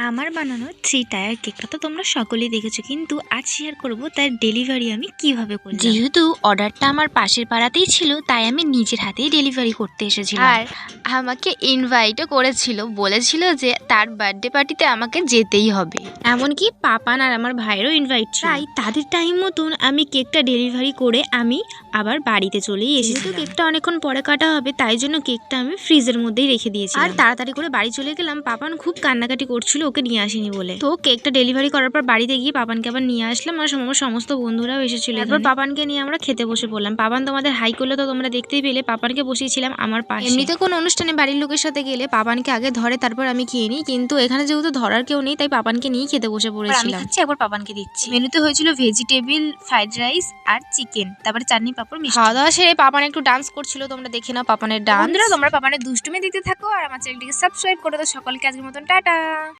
আমার বানানো 3 টায়ার কেকটা তো তোমরা সকলেই দেখেছো, কিন্তু আজ শেয়ার করব তার ডেলিভারি আমি কিভাবে করলাম। যেহেতু অর্ডারটা আমার পাশের পাড়াতেই ছিল, তাই আমি নিজের হাতেই ডেলিভারি করতে এসেছিলাম। আর আমাকে ইনভাইটও করেছিল, বলেছিল যে তার বার্থডে পার্টিতে আমাকে যেতেই হবে। এমনকি পাপান আর আমার ভাইয়েরও ইনভাইট ছিল। তাই তাদের টাইম মতন আমি কেকটা ডেলিভারি করে আমি আবার বাড়িতে চলেই এসেছি। কেকটা অনেকক্ষণ পরে কাটা হবে, তাই জন্য কেকটা আমি ফ্রিজের মধ্যেই রেখে দিয়েছি। আর তাড়াতাড়ি করে বাড়ি চলে গেলাম। পাপান খুব কান্নাকাটি করছিল ওকে নিয়ে আসেনি বলে। তো কেকটা ডেলিভারি করার পর বাড়িতে গিয়ে পাপানকে আবার নিয়ে আসলাম, আর আমার সমস্ত বন্ধুরাও এসেছিল। তারপর পাপানকে নিয়ে আমরা খেতে বসে পড়লাম। পাপান তোমাদের হাই করলে তো তোমরা দেখতেই পেলে। পাপানকে বসিয়েছিলাম আমার পাশে। এমনিতে কোনো অনুষ্ঠানে বাড়ির লোকের সাথে গেলে পাপানকে আগে ধরে তারপর আমি খেয়ে নিই, কিন্তু এখানে যেহেতু ধরার কেউ নেই তাই পাপানকে নিয়ে খেতে বসে পড়েছিলাম। আমি খাচ্ছি, একবার পাপানকে দিচ্ছি। মেনুতে হয়েছিল ভেজিটেবিল ফ্রাইড রাইস আর চিকেন, তারপরে চাটনি পাপড় মিষ্টি। খাওয়া দাওয়া সেরে পাপান একটু ডান্স করছিল, তোমরা দেখে নাও পাপানের ডান্স। বন্ধুরা তোমরা পাপানের দুষ্টুমি দিতে থাকো আর আমার চ্যানেলটিকে সাবস্ক্রাইব করে দাও। সকলকে আজকের মতন টাটা।